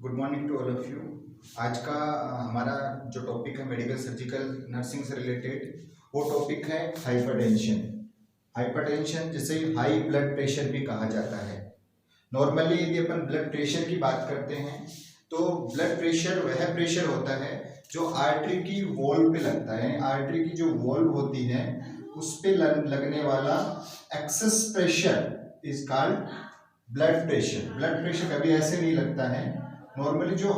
Good morning to all of you. आज का हमारा जो टॉपिक है मेडिकल सर्जिकल नर्सिंग से रिलेटेड, वो टॉपिक है हाइपरटेंशन। हाइपरटेंशन जिसे हाई ब्लड प्रेशर भी कहा जाता है। नॉर्मली यदि अपन ब्लड प्रेशर की बात करते हैं तो ब्लड प्रेशर वह प्रेशर होता है जो आर्टरी की वॉल पे लगता है। आर्टरी की जो वॉल होती है उस पे लगने वाला excess pressure is called blood pressure. Blood pressure कभी ऐसे नहीं लगता है। नॉर्मली जो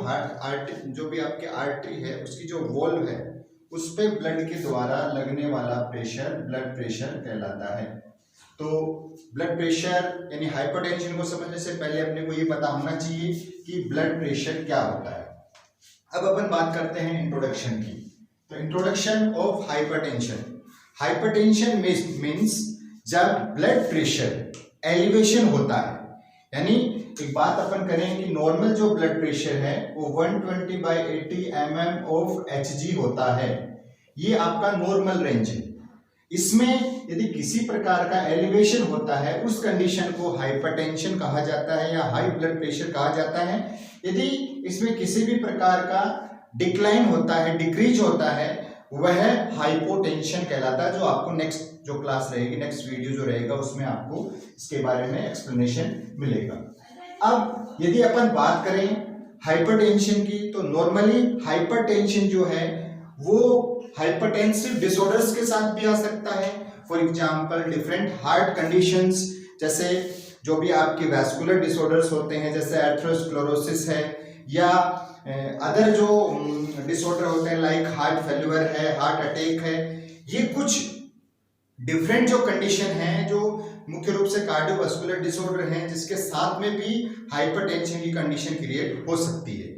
जो भी आपके आर्टरी है उसकी जो वॉल्व है उस पे ब्लड के द्वारा लगने वाला प्रेशर ब्लड प्रेशर कहलाता है। तो ब्लड प्रेशर यानी हाइपरटेंशन को समझने से पहले अपने को ये पता होना चाहिए कि ब्लड प्रेशर क्या होता है। अब अपन बात करते हैं इंट्रोडक्शन की। तो introduction of hypertension. Hypertension means जब ब्लड प्रेशर एलिवेशन होता है, यानी एक बात अपन करें कि नॉर्मल जो ब्लड प्रेशर है वो 120/80 mm ऑफ Hg होता है। ये आपका नॉर्मल रेंज है। इसमें यदि किसी प्रकार का एलिवेशन होता है उस कंडीशन को हाइपरटेंशन कहा जाता है या हाई ब्लड प्रेशर कहा जाता है। यदि इसमें किसी भी प्रकार का डिक्लाइन होता है, डिक्रीज होता है, वह हाइपोटेंशन कहलाता है। जो आपको नेक्स्ट जो क्लास रहेगी, नेक्स्ट वीडियो जो रहेगा उसमें आपको इसके बारे में एक्सप्लेनेशन मिलेगा। अब यदि अपन बात करें हाइपरटेंशन की तो नॉर्मली हाइपरटेंशन जो है वो हाइपरटेंसिव डिसऑर्डर्स के साथ भी आ सकता है। For example different heart conditions, जैसे जो भी आपके वैस्कुलर डिसऑर्डर्स होते हैं जैसे एथेरोस्क्लेरोसिस है या अदर जो डिसऑर्डर होते हैं लाइक हार्ट फेल्यूर है, हार्ट अटैक है। ये कुछ डिफरेंट जो कंडीशन है जो मुख्य रूप से कार्डियोवास्कुलर डिसऑर्डर हैं जिसके साथ में भी हाइपरटेंशन की कंडीशन क्रिएट हो सकती है।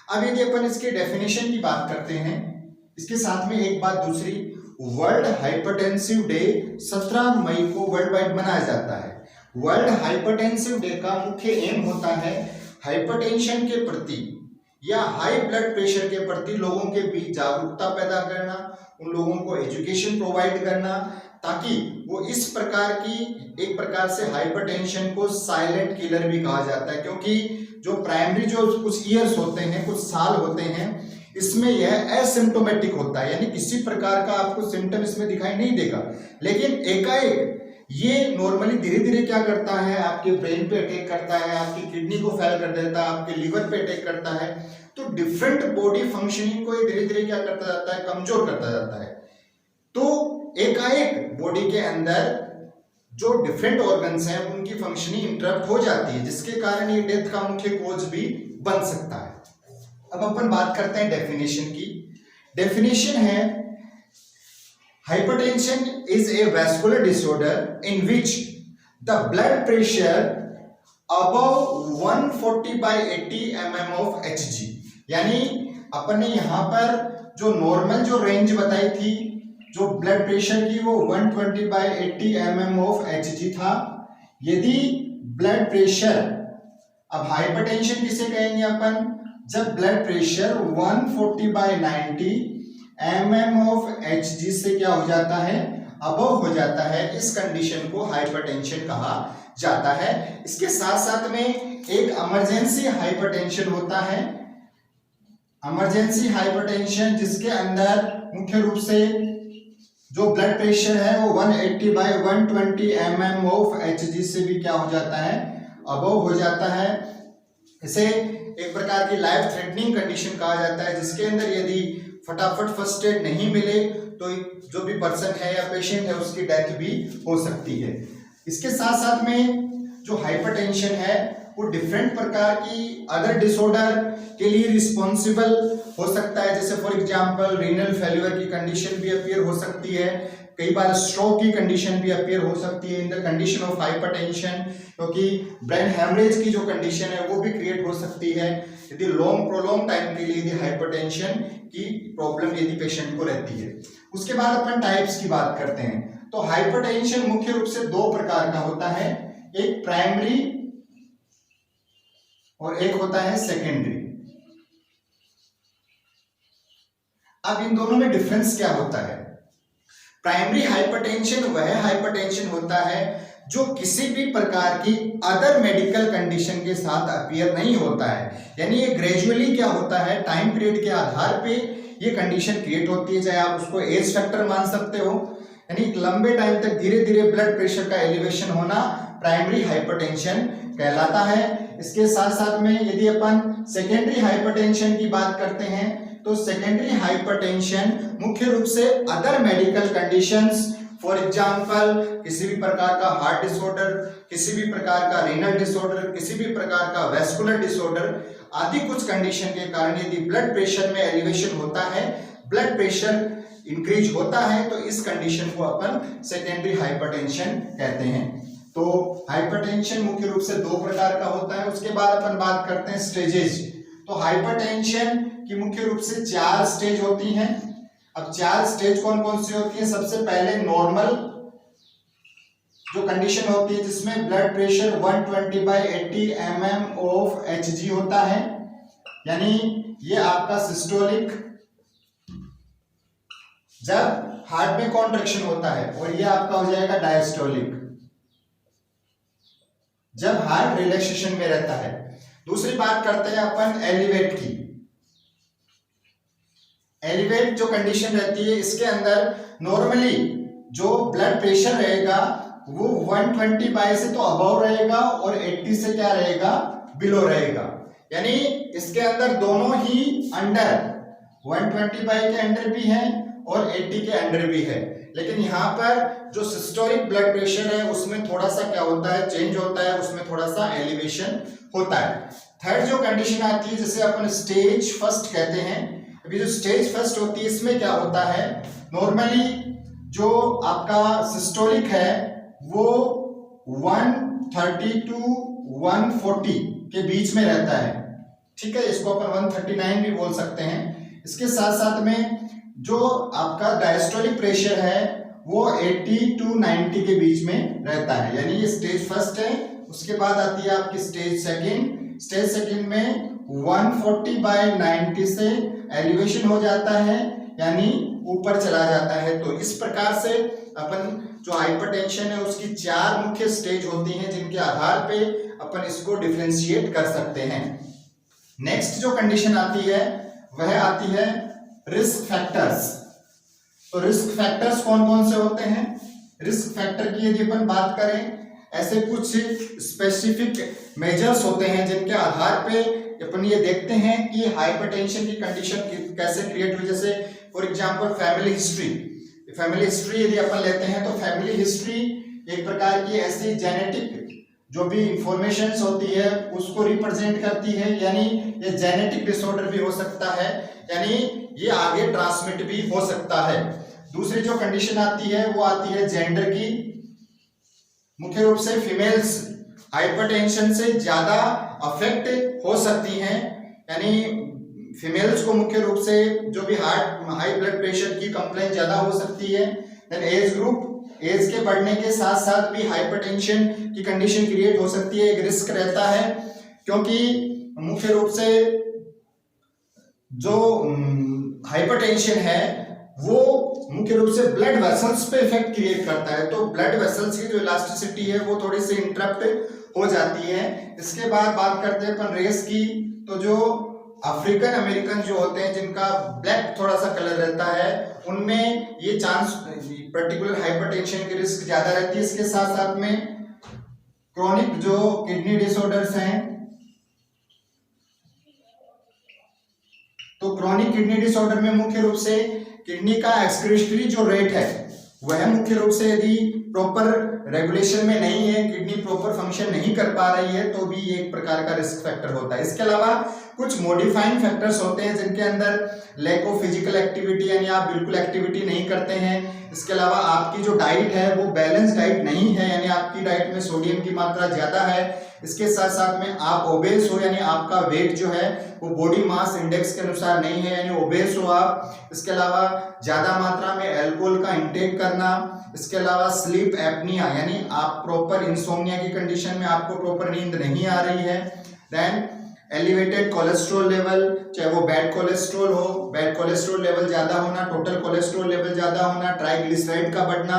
अब यदि अपन इसके डेफिनेशन की बात करते हैं, इसके साथ में एक बात दूसरी, वर्ल्ड हाइपरटेंसिव डे 17 मई को वर्ल्ड वाइड मनाया जाता है। वर्ल्ड हाइपरटेंसिव डे का मुख्य एम होता है हाइपरटेंशन के प्रति या हाई ब्लड प्रेशर के प्रति लोगों के बीच जागरूकता पैदा करना, उन लोगों को एजुकेशन प्रोवाइड करना ताकि वो इस प्रकार की एक प्रकार से हाइपरटेंशन को साइलेंट किलर भी कहा जाता है, क्योंकि जो प्राइमरी जो कुछ ईयर्स होते हैं, कुछ साल होते हैं, इसमें यह एसिम्प्टोमेटिक होता है, यानी किसी प्रकार का आपको सिम्टम इसमें दिखाई नहीं देगा। लेकिन एकाएक ये नॉर्मली धीरे धीरे क्या करता है, आपके ब्रेन पे अटैक करता है, आपकी किडनी को फेल कर देता है, आपके लीवर पे अटैक करता है। तो डिफरेंट बॉडी फंक्शनिंग को धीरे धीरे क्या करता जाता है, कमजोर करता जाता है। तो एकाएक बॉडी के अंदर जो डिफरेंट ऑर्गन्स हैं उनकी फंक्शनिंग इंटरप्ट हो जाती है, जिसके कारण ये डेथ का मुख्य कॉज भी बन सकता है। अब अपन बात करते हैं डेफिनेशन की। डेफिनेशन है hypertension is a vascular disorder in which the blood pressure above 140/80 mm of Hg, यानी अपने यहाँ पर जो नॉर्मल जो रेंज बताई थी जो ब्लड प्रेशर की वो 120/80 mm of Hg था। यदि ब्लड प्रेशर, अब हाइपरटेंशन किसे कहेंगे अपन, जब blood pressure 140/90 mm of Hg से क्या हो जाता है, अबव हो जाता है, इस कंडीशन को हाइपरटेंशन कहा जाता है। इसके साथ साथ में एक इमरजेंसी हाइपरटेंशन होता है। इमरजेंसी हाइपरटेंशन जिसके अंदर मुख्य रूप से जो ब्लड प्रेशर है वो 180/120 mm ऑफ Hg से भी क्या हो जाता है, अबव हो जाता है। इसे एक प्रकार की लाइफ थ्रेटनिंग कंडीशन कहा जाता है, जिसके अंदर यदि फटाफट फर्स्ट एड नहीं मिले तो जो भी पर्सन है या पेशेंट है उसकी डेथ भी हो सकती है। इसके साथ साथ में जो हाइपरटेंशन है वो डिफरेंट प्रकार की अदर डिसऑर्डर के लिए रिस्पॉन्सिबल हो सकता है, जैसे फॉर एग्जांपल रीनल फेल्यूर की कंडीशन भी अपीयर हो सकती है, कई बार स्ट्रोक की कंडीशन भी अपीयर हो सकती है in the condition of hypertension, क्योंकि ब्रेन हेमरेज की जो कंडीशन है वो भी क्रिएट हो सकती है यदि लॉन्ग प्रोलॉन्ग टाइम के लिए यदि हाइपरटेंशन की प्रॉब्लम यदि पेशेंट को रहती है। उसके बाद अपन टाइप्स की बात करते हैं। तो हाइपरटेंशन मुख्य रूप से दो प्रकार का होता है, एक प्राइमरी और एक होता है सेकेंडरी। अब इन दोनों में डिफरेंस क्या होता है? प्राइमरी हाइपरटेंशन वह हाइपरटेंशन होता है जो किसी भी प्रकार की अदर मेडिकल कंडीशन के साथ अपीयर नहीं होता है। यानी ये ग्रेजुअली क्या होता है, टाइम पीरियड के आधार पे ये कंडीशन क्रिएट होती है, चाहे आप उसको एज फैक्टर मान सकते हो, यानी लंबे टाइम तक धीरे धीरे ब्लड प्रेशर का एलिवेशन होना प्राइमरी हाइपरटेंशन कहलाता है। इसके साथ साथ में यदि अपन सेकेंडरी हाइपरटेंशन की बात करते हैं तो सेकेंडरी हाइपरटेंशन मुख्य रूप से other medical conditions, for example किसी भी प्रकार का हार्ट डिसऑर्डर, किसी भी प्रकार का रीनल डिसऑर्डर, किसी भी प्रकार का वेस्कुलर डिसऑर्डर आदि कुछ कंडीशन के कारण यदि ब्लड प्रेशर में एलिवेशन होता है, ब्लड प्रेशर इंक्रीज होता है, तो इस कंडीशन को अपन सेकेंडरी हाइपरटेंशन कहते हैं। तो हाइपरटेंशन मुख्य रूप से दो प्रकार का होता है। उसके बाद अपन बात करते हैं स्टेजेस। तो हाइपरटेंशन की मुख्य रूप से 4 स्टेज होती हैं। अब 4 स्टेज कौन कौन सी होती है? सबसे पहले नॉर्मल जो कंडीशन होती है जिसमें blood pressure 120/80 mm of Hg होता है, यानी ये आपका सिस्टोलिक जब हार्ट में कॉन्ट्रैक्शन होता है, और ये आपका हो जाएगा डायस्टोलिक जब हार्ट रिलैक्सेशन में रहता है। दूसरी बात करते हैं अपन एलिवेट की। एलिवेट जो कंडीशन रहती है, इसके अंदर नॉर्मली जो ब्लड प्रेशर रहेगा वो 120 से तो अबव रहेगा और 80 से क्या रहेगा, बिलो रहेगा। यानी इसके अंदर दोनों ही अंडर 120 के अंडर भी है और 80 के अंडर भी है, लेकिन यहाँ पर जो सिस्टोलिक ब्लड प्रेशर है उसमें थोड़ा सा क्या होता है, चेंज होता है, उसमें थोड़ा सा एलिवेशन होता है। थर्ड जो कंडीशन आती है जिसे अपन स्टेज फर्स्ट कहते हैं। अभी जो स्टेज फर्स्ट होती है इसमें क्या होता है, नॉर्मली जो आपका सिस्टोलिक है वो 130 to 140 के बीच में रहता है, ठीक है, इसको अपन 139 भी बोल सकते हैं। इसके साथ साथ में जो आपका डायस्टोलिक प्रेशर है वो 80 to 90 के बीच में रहता है, यानी ये स्टेज फर्स्ट है। उसके बाद आती है आपकी स्टेज सेकंड। स्टेज सेकंड में 140/90 से एलिवेशन हो जाता है, यानी ऊपर चला जाता है। तो इस प्रकार से अपन जो हाइपरटेंशन है उसकी 4 मुख्य स्टेज होती हैं, जिनके आधार पे अपन इसको डिफरेंशिएट कर सकते हैं। नेक्स्ट जो कंडीशन आती है वह आती है रिस्क फैक्टर्स। तो रिस्क फैक्टर्स कौन कौन से होते हैं? रिस्क फैक्टर की यदि अपन बात करें, ऐसे कुछ स्पेसिफिक मेजर्स होते हैं जिनके आधार पे अपन ये देखते हैं कि हाइपरटेंशन की कंडीशन कैसे क्रिएट हुई। जैसे for example family history. Family history यदि अपन लेते हैं तो फैमिली हिस्ट्री एक प्रकार की ऐसी जेनेटिक जो भी इंफॉर्मेशन होती है उसको रिप्रेजेंट करती है, यानी ये जेनेटिक डिसऑर्डर भी हो सकता है, यानी ये आगे ट्रांसमिट भी हो सकता है। दूसरी जो कंडीशन आती है वो आती है जेंडर की। मुख्य रूप से फीमेल्स हाइपरटेंशन से ज्यादा अफेक्ट हो सकती हैं, यानी फीमेल्स को मुख्य रूप से जो भी हाई ब्लड प्रेशर की कंप्लेंट ज्यादा हो सकती है। देन एज ग्रुप, एज के बढ़ने के साथ साथ भी हाइपरटेंशन की कंडीशन क्रिएट हो सकती है, एक रिस्क रहता है, क्योंकि मुख्य रूप से जो हाइपरटेंशन है वो मुख्य रूप से ब्लड वेसल्स पे इफेक्ट क्रिएट करता है। तो ब्लड वेसल्स की जो इलास्टिसिटी है वो थोड़ी सी इंटरप्ट हो जाती है। इसके बाद बात करते हैं अपन रेस की। तो जो अफ्रीकन अमेरिकन जो होते हैं जिनका ब्लैक थोड़ा सा कलर रहता है, उनमें ये चांस पर्टिकुलर हाइपरटेंशन की रिस्क ज्यादा रहती है। इसके साथ साथ में क्रोनिक जो किडनी डिसऑर्डर्स हैं, तो क्रोनिक किडनी डिसऑर्डर में मुख्य रूप से किडनी का एक्सक्रीटरी जो रेट है वह मुख्य रूप से यदि प्रॉपर रेगुलेशन में नहीं है, किडनी प्रॉपर फंक्शन नहीं कर पा रही है, तो भी ये एक प्रकार का रिस्क फैक्टर होता है। इसके अलावा कुछ मॉडिफाइंग फैक्टर्स होते हैं जिनके अंदर लैक ऑफ फिजिकल एक्टिविटी, यानी आप बिल्कुल एक्टिविटी नहीं करते हैं। इसके अलावा आपकी जो डाइट है वो बैलेंस डाइट नहीं है, यानी आपकी डाइट में सोडियम की मात्रा ज्यादा है। इसके साथ साथ में आप ओबेस हो, यानी आपका वेट जो है वो बॉडी मास इंडेक्स के अनुसार नहीं है, यानी ओबेस हो आप। इसके अलावा ज्यादा मात्रा में अल्कोहल का इंटेक करना। इसके अलावा स्लीप एपनिया, यानी आप प्रॉपर इंसोम्निया की कंडीशन में आपको प्रॉपर नींद नहीं आ रही है। देन एलिवेटेड कोलेस्ट्रॉल लेवल, चाहे वो बैड कोलेस्ट्रॉल हो, बैड कोलेस्ट्रॉल लेवल ज्यादा होना, टोटल कोलेस्ट्रॉल लेवल ज्यादा होना, ट्राइग्लिसराइड का बढ़ना,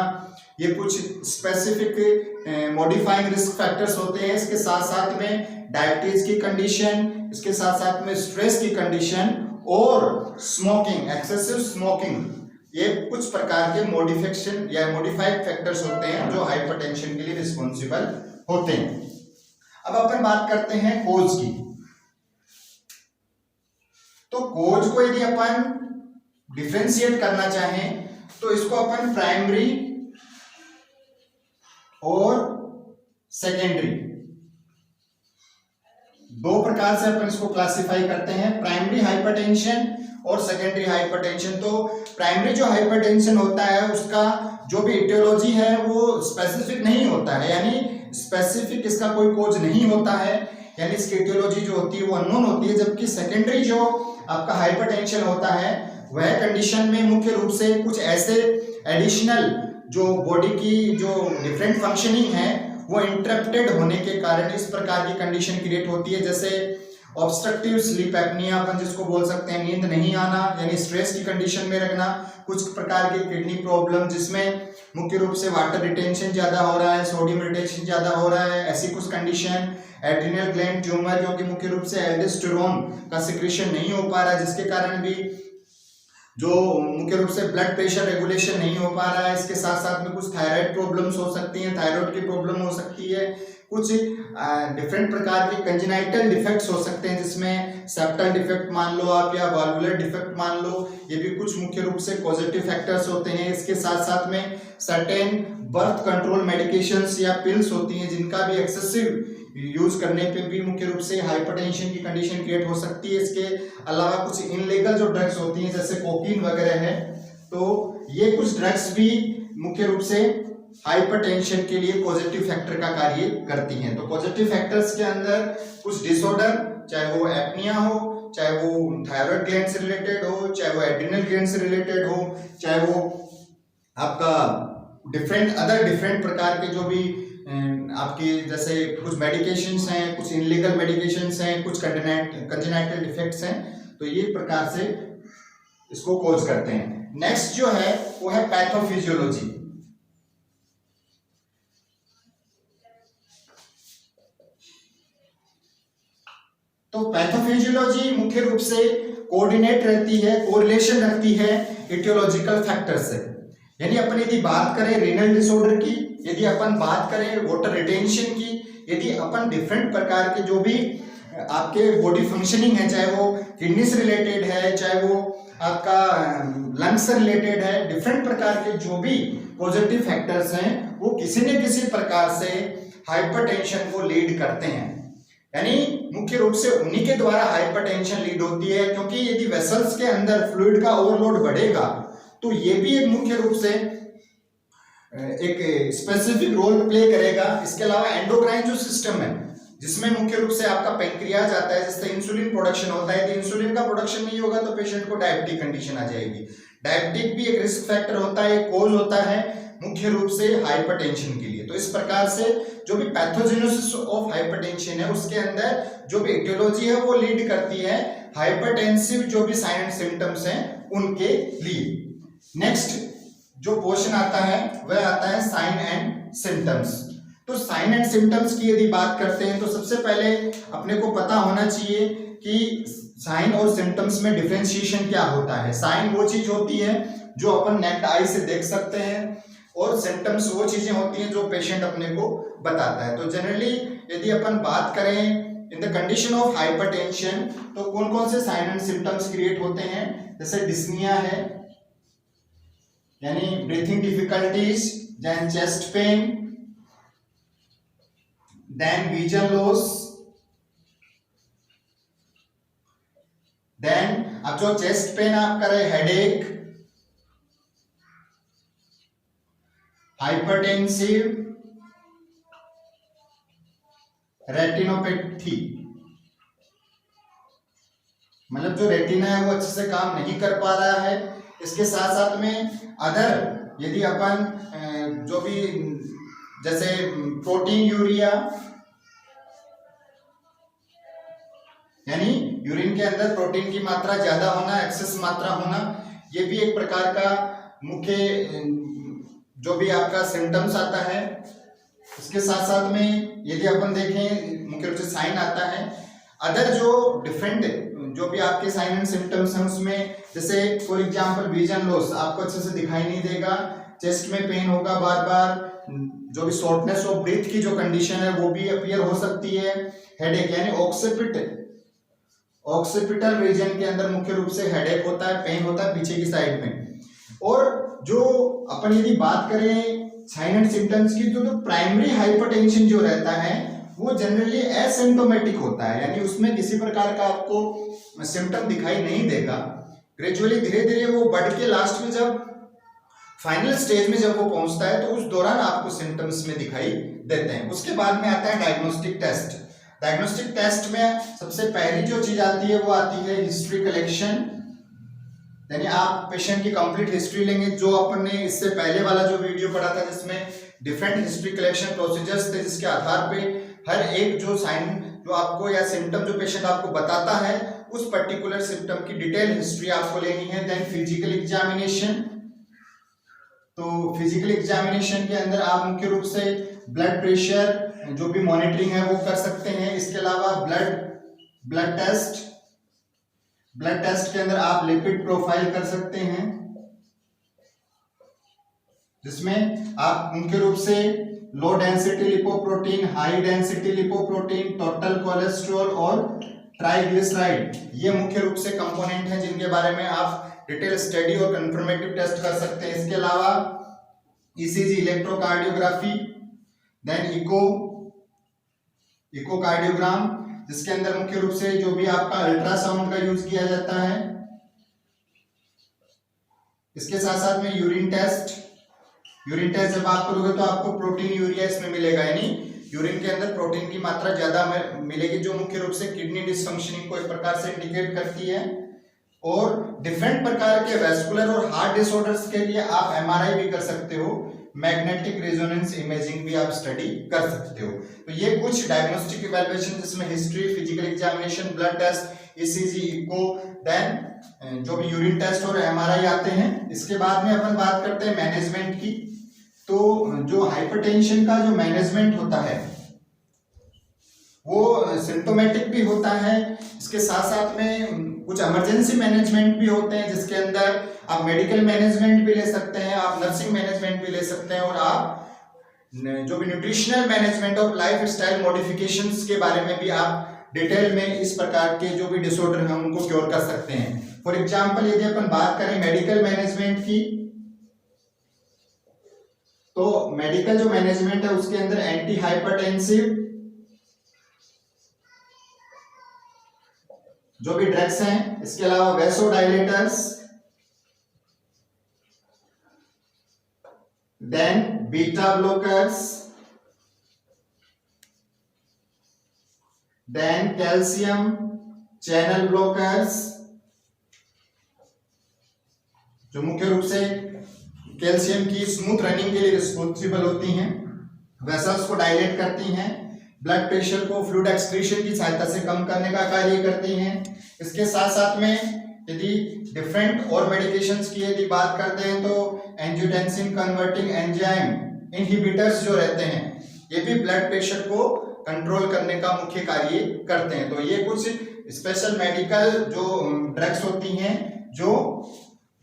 ये कुछ स्पेसिफिक मॉडिफाइंग रिस्क फैक्टर्स होते हैं। इसके साथ साथ में डायबिटीज की कंडीशन, इसके साथ साथ में स्ट्रेस की कंडीशन और स्मोकिंग, एक्सेसिव स्मोकिंग, ये कुछ प्रकार के मॉडिफिकेशन या मॉडिफाइड फैक्टर्स होते हैं जो हाइपरटेंशन के लिए रिस्पॉन्सिबल होते हैं। अब अपन बात करते हैं कोज की। तो कोज को यदि अपन डिफरेंशिएट करना चाहें तो इसको अपन प्राइमरी और सेकेंडरी दो प्रकार से अपन इसको क्लासिफाई करते हैं, प्राइमरी हाइपरटेंशन और सेकेंडरी हाइपरटेंशन। तो प्राइमरी जो हाइपरटेंशन होता है उसका जो भी इटियोलॉजी है वो स्पेसिफिक नहीं होता है, यानी स्पेसिफिक इसका कोई कोज नहीं होता है, यानी इसकी इटियोलॉजी जो होती है वो अननोन होती है। जबकि सेकेंडरी जो आपका हाइपरटेंशन होता है वह कंडीशन में मुख्य रूप से कुछ ऐसे एडिशनल जो बॉडी की जो डिफरेंट फंक्शनिंग है वो इंटरप्टेड होने के कारण इस प्रकार की कंडीशन क्रिएट होती है, जैसे ऑब्स्ट्रक्टिव स्लीप एपनिया अपन जिसको बोल सकते हैं, नींद नहीं आना यानी स्ट्रेस की कंडीशन में रखना, कुछ प्रकार की किडनी प्रॉब्लम जिसमें मुख्य रूप से वाटर रिटेंशन ज्यादा हो रहा है, सोडियम रिटेंशन ज्यादा हो रहा है, ऐसी कुछ कंडीशन, एड्रिनल ग्लैंड ट्यूमर जो कि मुख्य रूप से एल्डोस्टेरोन का सिक्रीशन नहीं हो पा रहा है जिसके कारण भी जो मुख्य रूप से ब्लड प्रेशर रेगुलेशन नहीं हो पा रहा है। इसके साथ साथ में कुछ थायराइड प्रॉब्लम्स हो सकती हैं, थायराइड की प्रॉब्लम हो सकती है, कुछ डिफरेंट प्रकार के कंजेनाइटल डिफेक्ट्स हो सकते हैं जिसमें सेप्टल डिफेक्ट मान लो आप या वाल्वुलर डिफेक्ट मान लो, ये भी कुछ मुख्य रूप से पॉजिटिव फैक्टर्स होते हैं। इसके साथ साथ में सर्टेन बर्थ कंट्रोल मेडिकेशंस या पिल्स होती हैं जिनका भी एक्सेसिव यूज करने पे भी मुख्य रूप से हाइपरटेंशन की कंडीशन क्रिएट हो सकती है। इसके अलावा कुछ इनलीगल जो ड्रग्स होती हैं जैसे कोकीन वगैरह है, तो ये कुछ ड्रग्स भी मुख्य रूप से हाइपरटेंशन के लिए पॉजिटिव फैक्टर का कार्य करती हैं। तो पॉजिटिव फैक्टर्स के अंदर कुछ डिसऑर्डर, चाहे वो एपनिया हो, चाहे वो थायराइड ग्लैंड से रिलेटेड हो, चाहे वो एड्रिनल ग्लैंड से रिलेटेड हो, चाहे वो आपका डिफरेंट प्रकार के जो भी आपकी जैसे कुछ मेडिकेशंस हैं, कुछ इनलीगल मेडिकेशंस हैं, कुछ कंजेनाइटल डिफेक्ट्स हैं, तो ये प्रकार से इसको कॉज करते हैं। नेक्स्ट जो है वो है पैथोफिजियोलॉजी। तो पैथोफिजियोलॉजी मुख्य रूप से कोऑर्डिनेट रहती है, कोरिलेशन रखती है इटियोलॉजिकल फैक्टर से। यानी अपन यदि बात करें रीनल डिसऑर्डर की, यदि अपन बात करें वाटर रिटेंशन की, यदि अपन डिफरेंट प्रकार के जो भी आपके बॉडी फंक्शनिंग है, चाहे वो किडनी से रिलेटेड है, चाहे वो आपका लंग्स से रिलेटेड है, डिफरेंट प्रकार के जो भी पॉजिटिव फैक्टर्स हैं वो किसी न किसी प्रकार से हाइपरटेंशन को लीड करते हैं। यानी मुख्य रूप से उन्हीं के द्वारा हाइपरटेंशन लीड होती है, क्योंकि यदि वेसल्स के अंदर फ्लूइड का ओवरलोड बढ़ेगा तो ये भी एक मुख्य रूप से एक स्पेसिफिक रोल प्ले करेगा। इसके अलावा एंडोक्राइन जो सिस्टम है जिसमें मुख्य रूप से आपका पैंक्रियाज आता है, जिससे इंसुलिन प्रोडक्शन होता है, यदि इंसुलिन का प्रोडक्शन नहीं होगा तो पेशेंट को डायबिटिक कंडीशन आ जाएगी। डायबिटिक भी एक रिस्क फैक्टर होता है, एक कॉज होता है मुख्य रूप से हाइपरटेंशन के लिए। तो इस प्रकार से जो भी पैथोजेनेसिस ऑफ हाइपरटेंशन है उसके अंदर जो भी इटियोलॉजी है वो लीड करती है हाइपरटेंसिव जो भी साइन एंड सिम्टम्स हैं उनके लिए। नेक्स्ट जो पोर्शन आता है वह आता है साइन एंड सिम्टम्स। तो साइन एंड सिम्टम्स की यदि बात करते हैं तो सबसे पहले अपने को पता होना चाहिए कि साइन और सिम्टम्स में डिफरेंशिएशन क्या होता है। साइन वो चीज होती है जो अपन नेक्ड आई से देख सकते हैं, और सिम्टम्स वो चीजें होती हैं जो पेशेंट अपने को बताता है। तो जनरली यदि अपन बात करें in the condition of hypertension तो कौन कौन से साइन एंड सिम्टम्स क्रिएट होते हैं, जैसे डिस्निया है यानी breathing difficulties, then chest pain, then vision loss, then अब जो चेस्ट पेन आप करें हेडेक, हाइपरटेंसिव, रेटिनोपैथी, मतलब जो रेटिना है वो अच्छे से काम नहीं कर पा रहा है। इसके साथ साथ में अदर यदि अपन जो भी जैसे प्रोटीन यूरिया यानी यूरिन के अंदर प्रोटीन की मात्रा ज्यादा होना, एक्सेस मात्रा होना, ये भी एक प्रकार का मुख्य जो भी आपका सिम्टम्स आता है, इसके साथ साथ में यदि अपन देखें मुख्य रूप से साइन आता है। अदर जो डिफरेंट जो भी आपके साइन एंड सिम्टम्स हैं उसमें जैसे फॉर एग्जांपल विजन लॉस, आपको अच्छे से दिखाई नहीं देगा, चेस्ट में पेन होगा बार बार, जो भी शॉर्टनेस ऑफ ब्रीथ की जो कंडीशन है वो भी अपीयर हो सकती है, हेडेक यानी ऑक्सीपिटल रीजन के अंदर मुख्य रूप से हेडेक होता है, पेन होता है पीछे की साइड में। और जो अपन यदि बात करें साइन एंड सिम्टम्स की, तो प्राइमरी हाइपरटेंशन जो रहता है वो जनरली एसिम्प्टोमेटिक होता है, यानी उसमें किसी प्रकार का आपको सिम्टम दिखाई नहीं देगा। ग्रेजुअली धीरे धीरे वो बढ़ के लास्ट में जब फाइनल स्टेज में जब वो पहुंचता है तो उस दौरान आपको सिम्टम्स में दिखाई देते हैं। उसके बाद में आता है डायग्नोस्टिक टेस्ट। डायग्नोस्टिक टेस्ट में सबसे पहली जो चीज आती है वो आती है हिस्ट्री कलेक्शन, यानी आप पेशेंट की कंप्लीट हिस्ट्री लेंगे। जो अपन ने इससे पहले वाला जो वीडियो पढ़ा था जिसमें डिफरेंट हिस्ट्री कलेक्शन प्रोसीजर्स थे, जिसके आधार पे हर एक जो साइन जो आपको या सिम्टम जो पेशेंट आपको बताता है उस पर्टिकुलर सिम्टम की डिटेल हिस्ट्री आपको लेनी है। देन फिजिकल एग्जामिनेशन, तो फिजिकल एग्जामिनेशन के अंदर आप मुख्य रूप से ब्लड प्रेशर जो भी मॉनिटरिंग है वो कर सकते हैं। इसके अलावा ब्लड टेस्ट के अंदर आप लिपिड प्रोफाइल कर सकते हैं, जिसमें आप मुख्य रूप से low density lipoprotein, high density lipoprotein, total cholesterol और ट्राइग्लिसराइड, ये मुख्य रूप से कंपोनेंट हैं जिनके बारे में आप डिटेल स्टडी और कंफर्मेटिव टेस्ट कर सकते हैं। इसके अलावा ईसीजी इलेक्ट्रोकार्डियोग्राफी, देन इकोकार्डियोग्राम, जिसके अंदर मुख्य रूप से जो भी आपका अल्ट्रासाउंड का यूज किया जाता है। इसके साथ साथ में यूरिन टेस्ट जब आप करोगे तो आपको प्रोटीन यूरिया इसमें मिलेगा, यानी यूरिन के अंदर प्रोटीन की मात्रा ज्यादा मिलेगी, जो मुख्य रूप से किडनी डिसफंक्शनिंग को एक प्रकार से इंडिकेट करती है। और डिफरेंट प्रकार के वेस्कुलर और हार्ट डिसऑर्डर्स के लिए आप एमआरआई भी कर सकते हो, मैग्नेटिक रेजोनेंस इमेजिंग भी आप स्टडी कर सकते हो। तो ये कुछ डायग्नोस्टिक इवैल्यूएशन जिसमें history, physical examination, blood test, ECG, echo, then जो भी यूरिन टेस्ट और एमआरआई आते हैं। इसके बाद में अपन बात करते हैं मैनेजमेंट की। तो जो हाइपरटेंशन का जो मैनेजमेंट होता है वो सिम्टोमेटिक भी होता है, इसके साथ साथ में कुछ इमरजेंसी मैनेजमेंट भी होते हैं, जिसके अंदर आप मेडिकल मैनेजमेंट भी ले सकते हैं, आप नर्सिंग मैनेजमेंट भी ले सकते हैं, और आप जो भी न्यूट्रिशनल मैनेजमेंट और लाइफ स्टाइल मॉडिफिकेशंस के बारे में भी आप डिटेल में इस प्रकार के जो भी डिसऑर्डर हैं उनको क्योर कर सकते हैं। फॉर एग्जाम्पल यदि अपन बात करें मेडिकल मैनेजमेंट की, तो मेडिकल जो मैनेजमेंट है उसके अंदर एंटी हाइपरटेंसिव जो भी ड्रग्स हैं, इसके अलावा vasodilators, then beta blockers, then calcium channel blockers, जो मुख्य रूप से कैल्शियम की स्मूथ रनिंग के लिए रिस्पॉन्सिबल होती हैं, वेसल्स को डायलेट करती हैं, ब्लड प्रेशर को फ्लूइड एक्सक्रीशन की सहायता से कम करने का कार्य करती हैं। इसके साथ साथ में यदि डिफरेंट और मेडिकेशंस की यदि बात करते हैं तो एंजियोटेंसिन कन्वर्टिंग एंजाइम इनहिबिटर्स जो रहते हैं ये भी ब्लड प्रेशर को कंट्रोल करने का मुख्य कार्य करते हैं। तो ये कुछ स्पेशल मेडिकल जो ड्रग्स होती हैं जो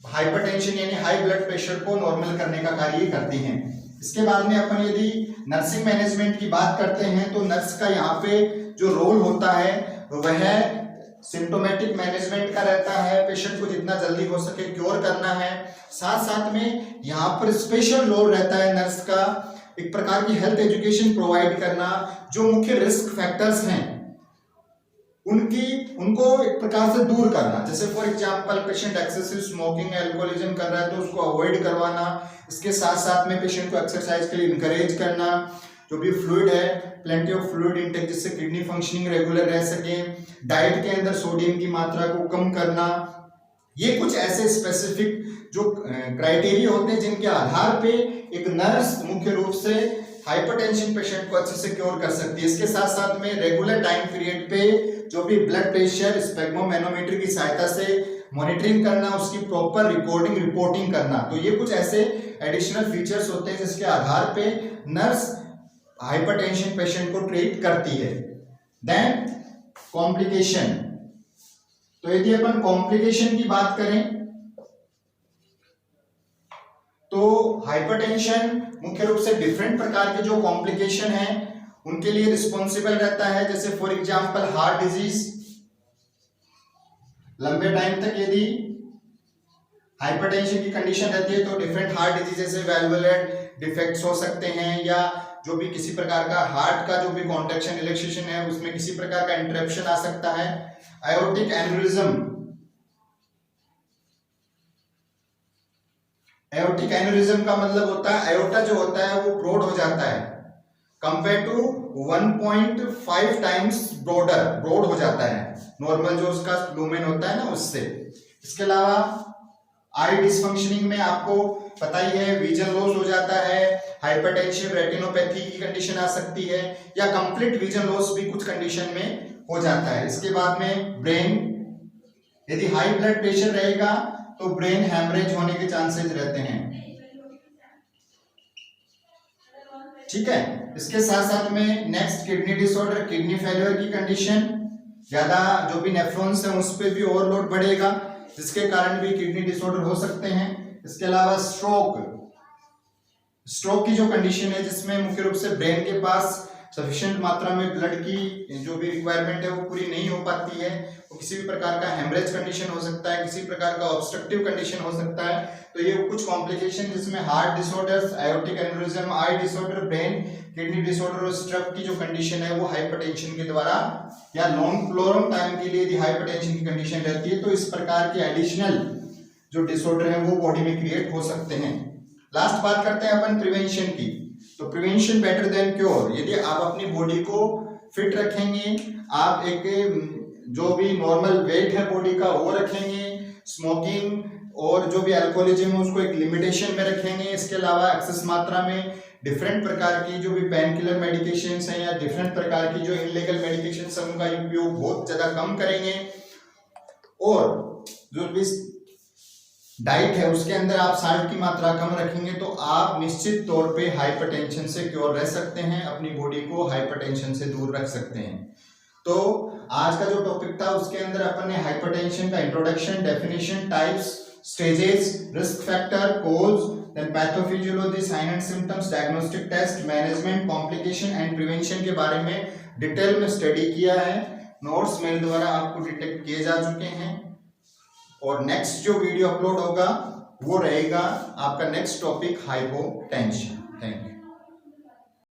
हाइपरटेंशन यानी हाई ब्लड प्रेशर को नॉर्मल करने का कार्य करती हैं। इसके बाद में अपन यदि नर्सिंग मैनेजमेंट की बात करते हैं तो नर्स का यहाँ पे जो रोल होता है वह सिम्टोमेटिक मैनेजमेंट का रहता है, पेशेंट को जितना जल्दी हो सके क्योर करना है। साथ साथ में यहाँ पर स्पेशल रोल रहता है नर्स का एक प्रकार की हेल्थ एजुकेशन प्रोवाइड करना, जो मुख्य रिस्क फैक्टर्स हैं उनको एक प्रकार से दूर करना। जैसे for example patient excessive smoking alcoholism कर रहा है तो उसको अवॉइड करवाना, इसके साथ साथ में पेशेंट को एक्सरसाइज के लिए इनकरेज करना, जो भी फ्लूइड है प्लेंटी ऑफ फ्लूइड इंटेक जिससे किडनी फंक्शनिंग रेगुलर रह सके, डाइट के अंदर सोडियम की मात्रा को कम करना। ये कुछ ऐसे स्पेसिफिक जो क्राइटेरिया होते हैं जिनके आधार पे एक नर्स मुख्य रूप से हाइपरटेंशन पेशेंट को अच्छे से क्योर कर सकती है। इसके साथ साथ में रेगुलर टाइम पीरियड पे जो भी ब्लड प्रेशर स्पेग्मोमेनोमीटर की सहायता से मॉनिटरिंग करना, उसकी प्रॉपर रिपोर्टिंग करना। तो ये कुछ ऐसे एडिशनल फीचर्स होते हैं जिसके आधार पे नर्स हाइपरटेंशन पेशेंट को ट्रीट करती है। देन कॉम्प्लिकेशन, तो यदि अपन कॉम्प्लिकेशन की बात करें तो हाइपरटेंशन मुख्य रूप से डिफरेंट प्रकार के जो कॉम्प्लिकेशन है उनके लिए रिस्पॉन्सिबल रहता है। जैसे फॉर एग्जांपल हार्ट डिजीज, लंबे टाइम तक यदि हाइपरटेंशन की कंडीशन रहती है तो डिफरेंट हार्ट डिजीज जैसे वैल्वुलर डिफेक्ट्स हो सकते हैं, या जो भी किसी प्रकार का हार्ट का जो भी कॉन्ट्रैक्शन रिलैक्सेशन है उसमें किसी प्रकार का इंटरप्शन आ सकता है। आयोटिक एन्युरिज्म, एओर्टिक एन्युरिज्म का मतलब होता है आयोटा जो होता है वो ब्रॉड हो जाता है कंपेयर टू 1.5 टाइम्स ब्रॉड हो जाता है नॉर्मल जो उसका लूमेन होता है ना उससे। इसके अलावा आई डिसफंक्शनिंग में आपको पता ही है विजन लॉस हो जाता है, हाइपरटेंशन रेटिनोपैथी की कंडीशन आ सकती है, या कंप्लीट विजन लॉस भी कुछ कंडीशन में हो जाता है। इसके बाद में ब्रेन, यदि हाई ब्लड प्रेशर रहेगा तो ब्रेन हैमरेज होने के चांसेस रहते हैं। ठीक है, इसके साथ साथ में next kidney disorder, kidney failure की कंडीशन, ज्यादा जो भी नेफ्रॉन्स है उस पर भी ओवरलोड बढ़ेगा जिसके कारण भी किडनी डिसऑर्डर हो सकते हैं। इसके अलावा स्ट्रोक की जो कंडीशन है जिसमें मुख्य रूप से ब्रेन के पास सफिशिएंट मात्रा में ब्लड की जो भी रिक्वायरमेंट है वो पूरी नहीं हो पाती है, तो किसी भी प्रकार का हेमरेज कंडीशन हो सकता है, किसी प्रकार का ऑब्स्ट्रक्टिव कंडीशन हो सकता है। तो ये कुछ कॉम्प्लिकेशन जिसमें हार्ट डिसऑर्डर्स, आयोटिक एन्युरिज्म, आई डिसऑर्डर, ब्रेन किडनी डिसऑर्डर और स्ट्रोक की जो कंडीशन है वो हाइपरटेंशन के द्वारा या लॉन्ग टाइम के लिए यदि हाइपरटेंशन की कंडीशन रहती है तो इस प्रकार के एडिशनल जो डिसऑर्डर है वो बॉडी में क्रिएट हो सकते हैं। लास्ट बात करते हैं अपन प्रिवेंशन की। तो प्रिवेंशन बेटर देन क्योर, यदि आप अपनी बॉडी को फिट रखेंगे, आप एक जो भी नॉर्मल वेट है बॉडी का वो रखेंगे, स्मोकिंग और जो भी अल्कोहलिज्म है उसको एक लिमिटेशन में रखेंगे, इसके अलावा एक्सेस मात्रा में डिफरेंट प्रकार की जो भी पेन किलर मेडिकेशंस हैं या डिफरेंट प्रकार की जो इनलीगल मेडिकेशंस हैं उनका उपयोग बहुत ज्यादा कम करेंगे, और जो भी डाइट है उसके अंदर आप साल्ट की मात्रा कम रखेंगे तो आप निश्चित तौर पे हाइपरटेंशन से क्योर रह सकते हैं, अपनी बॉडी को हाइपरटेंशन से दूर रख सकते हैं। तो आज का जो टॉपिक था उसके अंदर अपन ने हाइपरटेंशन का introduction, definition, types, stages, risk factor, cause, then pathophysiology, sign and symptoms, diagnostic test, management, complication and prevention के बारे में डिटेल में स्टडी किया है। नोट्स मेरे द्वारा आपको डिटेक्ट किए जा चुके हैं और नेक्स्ट जो वीडियो अपलोड होगा वो रहेगा आपका next topic hypotension. Thank you.